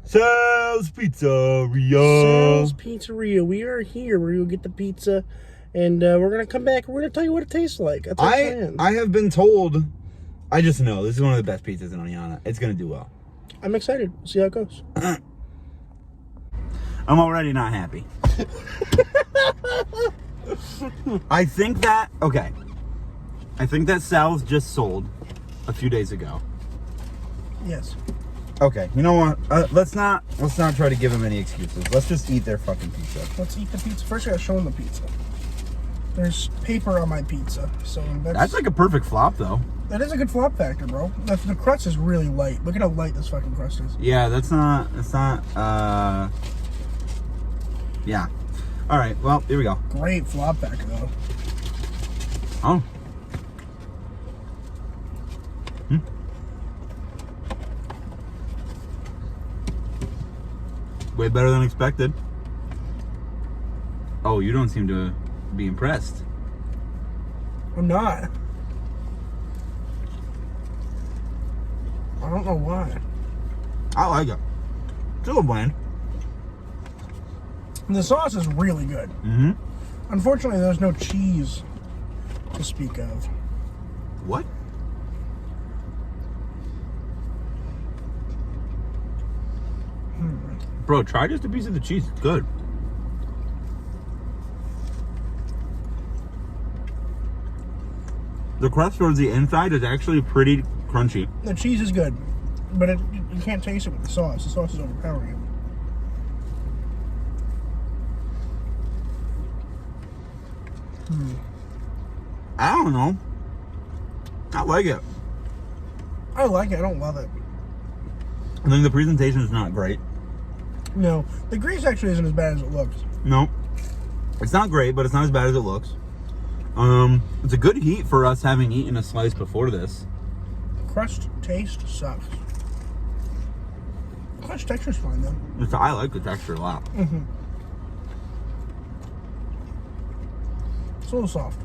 Sal's Pizzeria. Sal's Pizzeria. We are here. We're going to get the pizza, and we're going to come back. We're going to tell you what it tastes like. That's our plan. I have been told, I just know, this is one of the best pizzas in Oneonta. It's going to do well. I'm excited. We'll see how it goes. I'm already not happy. I think that Sal's just sold a few days ago. Yes. Okay, you know what? Let's not try to give them any excuses. Let's just eat their fucking pizza. Let's eat the pizza. First, I gotta show them the pizza. There's paper on my pizza, so that's like a perfect flop, though. That is a good flop factor, bro. The crust is really light. Look at how light this fucking crust is. Yeah, it's not, yeah. All right, well, here we go. Great flop factor, though. Oh. Way better than expected. Oh, you don't seem to be impressed. I'm not. I don't know why. I like it. It's a little bland. The sauce is really good. Mm-hmm. Unfortunately, there's no cheese to speak of. What? Bro, try just a piece of the cheese. It's good. The crust towards the inside is actually pretty crunchy. The cheese is good, but you can't taste it with the sauce. The sauce is overpowering it. I don't know. I like it. I like it. I don't love it. I think the presentation is not great. No, the grease actually isn't as bad as it looks. No. It's not great, but it's not as bad as it looks. It's a good heat for us having eaten a slice before this. Crust taste sucks. Crust texture's fine though. I like the texture a lot. Mm-hmm. It's a little soft.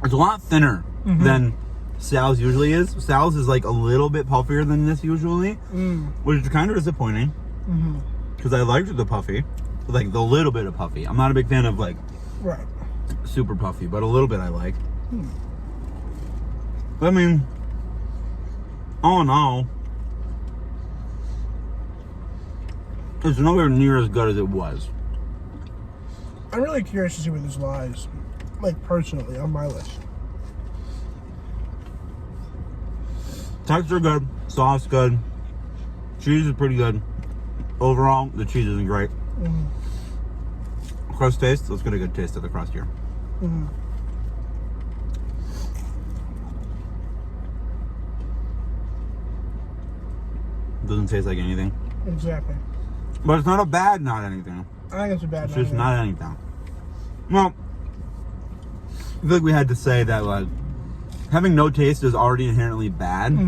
It's a lot thinner than Sal's usually is. Sal's is like a little bit puffier than this usually, which is kind of disappointing. Because I liked the puffy, like the little bit of puffy. I'm not a big fan of like super puffy, but a little bit I like. I mean, all in all, it's nowhere near as good as it was. I'm really curious to see where this lies, like personally, on my list. Texture good, sauce good, cheese is pretty good. Overall, the cheese isn't great. Crust taste, let's get a good taste of the crust here. Doesn't taste like anything. Exactly. But it's not a bad not anything. I think it's a bad It's just not anything. Well, I feel like we had to say that like having no taste is already inherently bad.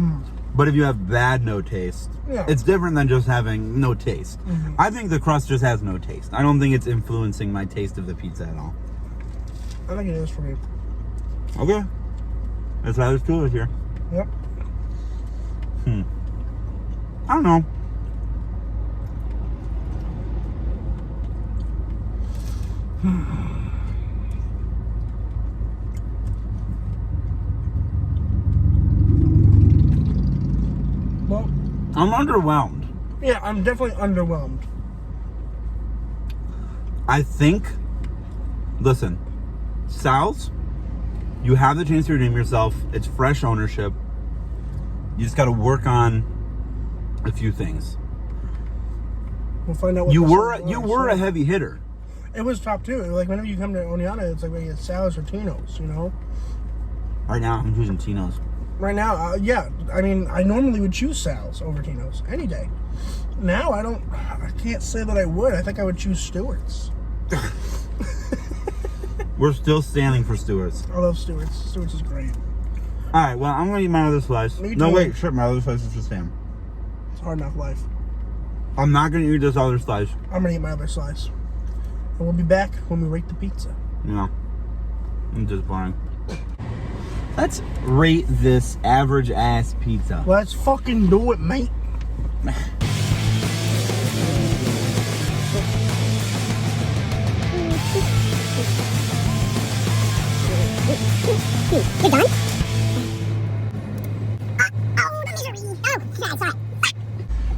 But if you have bad no taste, it's different than just having no taste. I think the crust just has no taste. I don't think it's influencing my taste of the pizza at all. I think it is for me. Okay. Let's add this to it here. Yep. I don't know. Well, I'm underwhelmed. Yeah, I'm definitely underwhelmed. I think, listen, Sal's, you have the chance to redeem yourself. It's fresh ownership. You just got to work on a few things. We'll find out what you were a heavy hitter. It was top two. Like whenever you come to Oneonta, it's like when you get Sal's or Tino's, you know? Right now, I'm choosing Tino's. Right now, yeah. I mean, I normally would choose Sal's over Tino's any day. Now, I can't say that I would. I think I would choose Stewart's. We're still standing for Stewart's. I love Stewart's. Stewart's is great. All right, well, I'm going to eat my other slice. Me too. No, wait, shit, my other slice is just ham. It's hard enough life. I'm not going to eat this other slice. I'm going to eat my other slice. And we'll be back when we rate the pizza. Yeah. I'm disappointed. Let's rate this average ass pizza. Let's fucking do it, mate.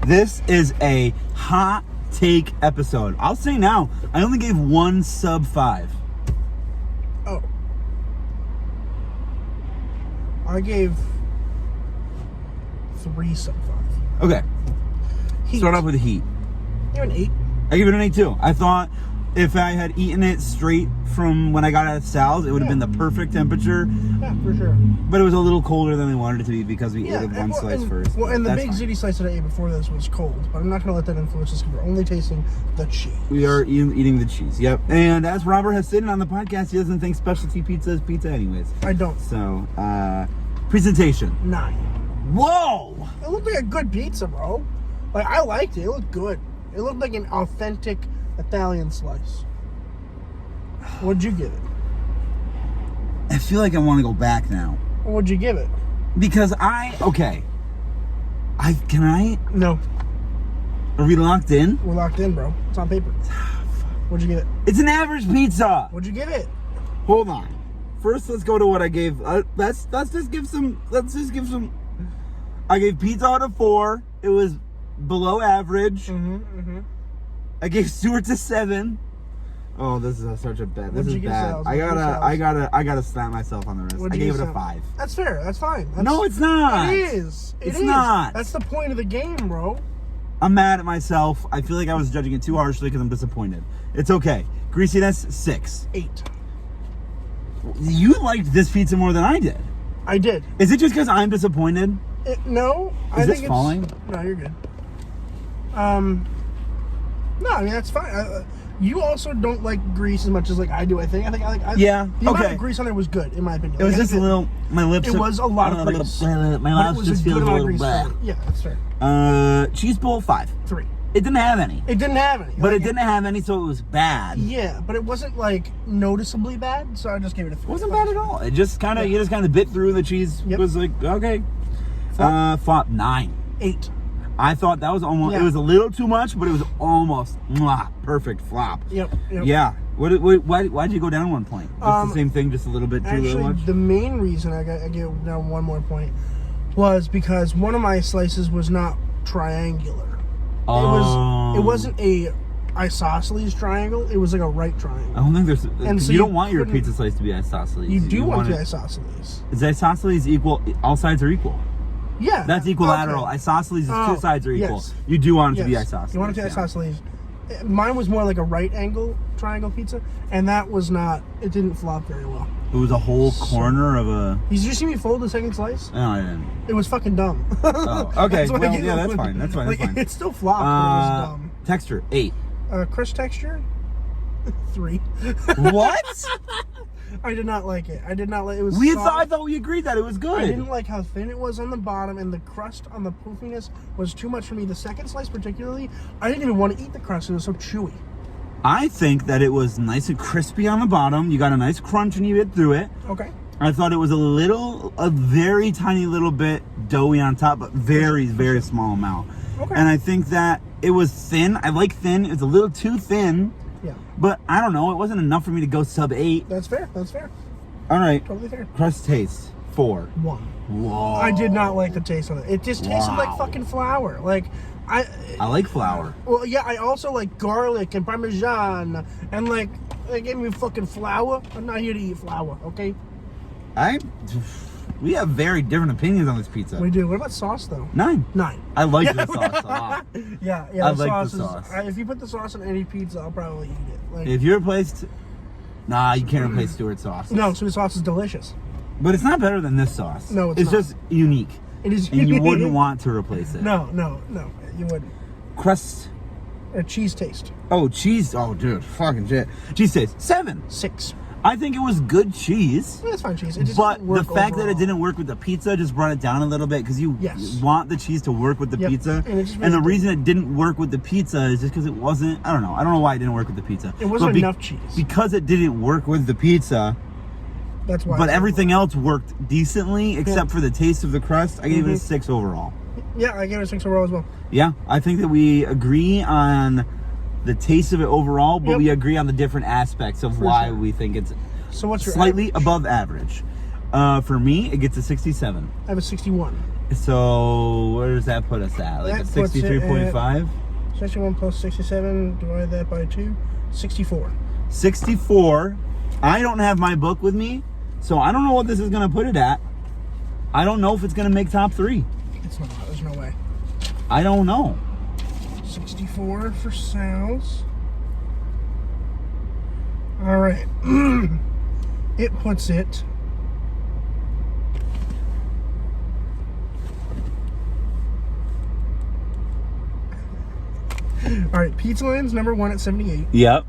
This is a hot take episode. I'll say now, I only gave one sub 5. Oh. I gave 3 sub 5. Okay. Heat. Start off with the heat. You're an 8. I give it an 8 too. I thought if I had eaten it straight from when I got out of Sal's, it would have been the perfect temperature. Yeah, for sure. But it was a little colder than we wanted it to be because we ate one slice first. Well, and the That's big fine. ziti slice that I ate before this was cold, but I'm not going to let that influence us because we're only tasting the cheese. We are eating the cheese, yep. And as Robert has stated on the podcast, he doesn't think specialty pizza is pizza anyways. I don't. So, presentation. 9. Whoa! It looked like a good pizza, bro. Like, I liked it. It looked good. It looked like an authentic Italian slice. What'd you give it? I feel like I want to go back now. What'd you give it? Because No. Are we locked in? We're locked in, bro. It's on paper. What'd you give it? It's an average pizza. What'd you give it? Hold on. First, let's go to what I gave. Let's just give some. I gave Pizza Hut a 4. It was below average. I gave Stewart's a 7. Oh, this is such a bad. This is bad. Sal's? I gotta slap myself on the wrist. I gave it a 5. That's fair. That's fine. No, it's not. It is. It's not. That's the point of the game, bro. I'm mad at myself. I feel like I was judging it too harshly because I'm disappointed. It's okay. Greasiness 6. 8. You liked this pizza more than I did. I did. Is it just because I'm disappointed? No. Is this falling? No, you're good. No, I mean that's fine. You also don't like grease as much as like I do. I think. Yeah. The amount Okay. of grease on there was good, in my opinion. It was Like, just a little. My lips. It was a lot of grease. My But it lips was just a feel good a amount of little grease. bad. Yeah, that's fair. Cheese bowl 5. 3. It didn't have any. It didn't have any. But Like, it didn't have any, so it was bad. Yeah, but it wasn't like noticeably bad, so I just gave it a 3. It wasn't bad at all. It just kind of, you just kind of bit through the cheese. Yep. Was like, okay. Flop 9. 8. I thought that was almost, Yeah. it was a little too much, but it was almost perfect flop. Yep. Yeah. Why'd you go down 1 point? It's the same thing, just a little bit too little much? Actually, the main reason I gave down 1 more point was because one of my slices was not triangular. Oh. It wasn't a isosceles triangle. It was like a right triangle. I don't think there's. And so you you don't want your couldn't- pizza slice to be isosceles. You do want it- the isosceles. Is isosceles equal? All sides are equal. Yeah. That's equilateral. Okay. Isosceles is Oh, 2 sides are equal. yes. You do want it to be Yes. isosceles. You want it to be yeah. isosceles. Mine was more like a right angle triangle pizza, and that was not. It didn't flop very well. It was a whole corner of a. Did you see me fold the second slice? No, I didn't. It was fucking dumb. Oh, okay. That's what I Well, get yeah, that's with- fine. That's fine. That's Like, fine. it still flopped, but it was dumb. Texture 8. Crust texture, 3. What? I did not like it. I did not like it. Was I soft. thought we agreed that it was good. I didn't like how thin it was on the bottom, and the crust on the poofiness was too much for me. The second slice, particularly, I didn't even want to eat the crust. It was so chewy. I think that it was nice and crispy on the bottom. You got a nice crunch when you bit through it. Okay. I thought it was a very tiny little bit doughy on top, but very, very small amount. Okay. And I think that it was thin. I like thin. It's a little too thin, Yeah. but I don't know. It wasn't enough for me to go sub 8. That's fair. That's fair. All right. Totally fair. Crust taste 4. 1. Whoa. I did not like the taste of it. It just tasted Wow. like fucking flour. Like, I like flour. Well, yeah, I also like garlic and parmesan, and like, they gave me fucking flour. I'm not here to eat flour, okay? We have very different opinions on this pizza. We do. What about sauce, though? 9. 9. I like the sauce a lot. Yeah. I The like sauce the sauce. If you put the sauce on any pizza, I'll probably eat it. Like, If you're replaced, you can't replace Stewart sauce. no, sweet sauce is delicious. But it's not better than this sauce. No, it's not. just unique. It is. And you wouldn't want to replace it. No, you wouldn't. Crust. A cheese taste. Oh, cheese. Oh, dude. Fucking shit. Cheese taste. 7. 6. I think it was good cheese. That's fine cheese. It just But didn't work the fact that overall. it didn't work with the pizza just brought it down a little bit because you Yes. want the cheese to work with the Yep. pizza. And it just And the really reason it didn't work with the pizza is just because it wasn't, I don't know why it didn't work with the pizza. It wasn't But enough cheese. Because it didn't work with the pizza, That's why. but it's everything else worked decently except Yeah. for the taste of the crust. I gave it a Mhm. 6 overall. Yeah, I gave it a 6 overall as well. Yeah, I think that we agree on the taste of it overall, but Yep. we agree on the different aspects of For why sure. we think it's So what's your slightly average? above average. For me, it gets a 67. I have a 61. So where does that put us at? Like a 63.5? 61 plus 67, divide that by 2, 64. 64. I don't have my book with me, so I don't know what this is going to put it at. I don't know if it's going to make top 3. It's not. There's no way. I don't know. 64 for Sal's. All right. It puts it... All right, Pizza Land's number 1 at 78. Yep.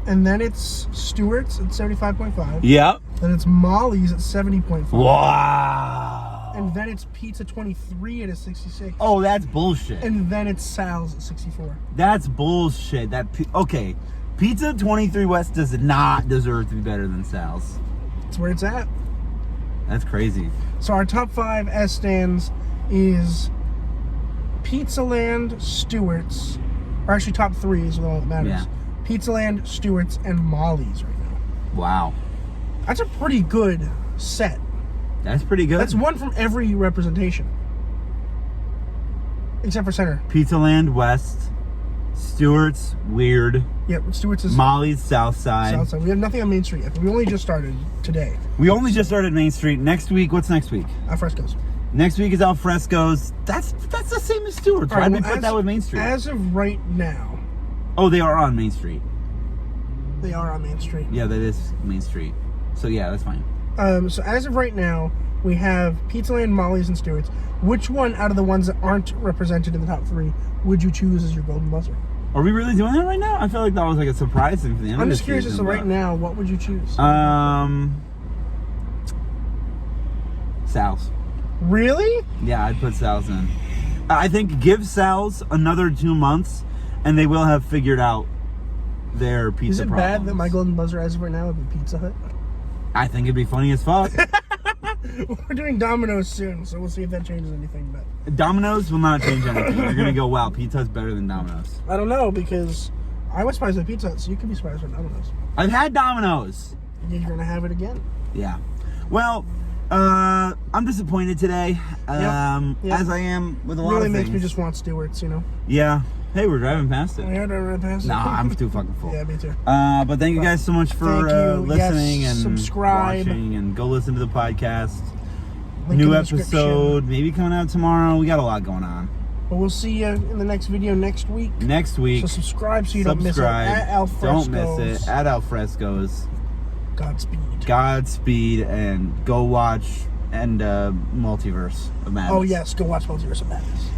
And then it's Stewart's at 75.5. Yep. Then it's Molly's at 70.5. Wow. And then it's Pizza 23 at a 66. Oh, that's bullshit. And then it's Sal's at 64. That's bullshit. Okay. Pizza 23 West does not deserve to be better than Sal's. That's where it's at. That's crazy. So our top 5 as stands is Pizza Land, Stewart's, or actually top 3 is all that matters. Yeah. Pizza Land, Stewart's, and Molly's right now. Wow. That's a pretty good set. That's pretty good. That's one from every representation. Except for center. Pizza Land West, Stewart's weird. Yep, Stewart's is Molly's South Side. South Side. We have nothing on Main Street yet. We only just started today. We only just started Main Street. Next week, what's next week? Alfrescos. Next week is Alfrescos. That's the same as Stewart's. All Why right, did we put that with Main Street? As of right now, Oh, they are on Main Street. they are on Main Street. Yeah, that is Main Street. So yeah, that's fine. So as of right now, we have Pizza Land, Molly's, and Stewart's. Which one out of the ones that aren't represented in the top 3 would you choose as your golden buzzer? Are we really doing that right now? I feel like that was like a surprise thing for the end I'm of the just curious as to season, right but- now, what would you choose? Sal's. Really? Yeah, I'd put Sal's in. I think give Sal's another 2 months, and they will have figured out their pizza Is it problems. bad that my golden buzzer as of right now would be Pizza Hut? I think it'd be funny as fuck. We're doing Domino's soon, so we'll see if that changes anything. But Domino's will not change anything. You're gonna go, wow, Pizza Hut's better than Domino's. I don't know, because I was surprised by Pizza Hut, so you could be surprised by Domino's. I've had Domino's. You're gonna have it again. Yeah. Well, I'm disappointed today. Yep. As I am with a lot Really of things. makes me just want Stewart's, you know. Yeah. Hey, we're driving past it. We had to run past it. Nah, I'm too fucking full. Yeah, me too. But thank you guys so much for Thank you. listening Yes, and subscribe. watching, and go listen to the podcast. Link in New the episode description. maybe coming out tomorrow. We got a lot going on. But we'll see you in the next video next week. Next week. So subscribe so you don't miss it. subscribe. At Alfrescos. Don't miss it. At Alfrescos. Godspeed. Godspeed, and go watch Multiverse of Madness. Oh yes, go watch Multiverse of Madness.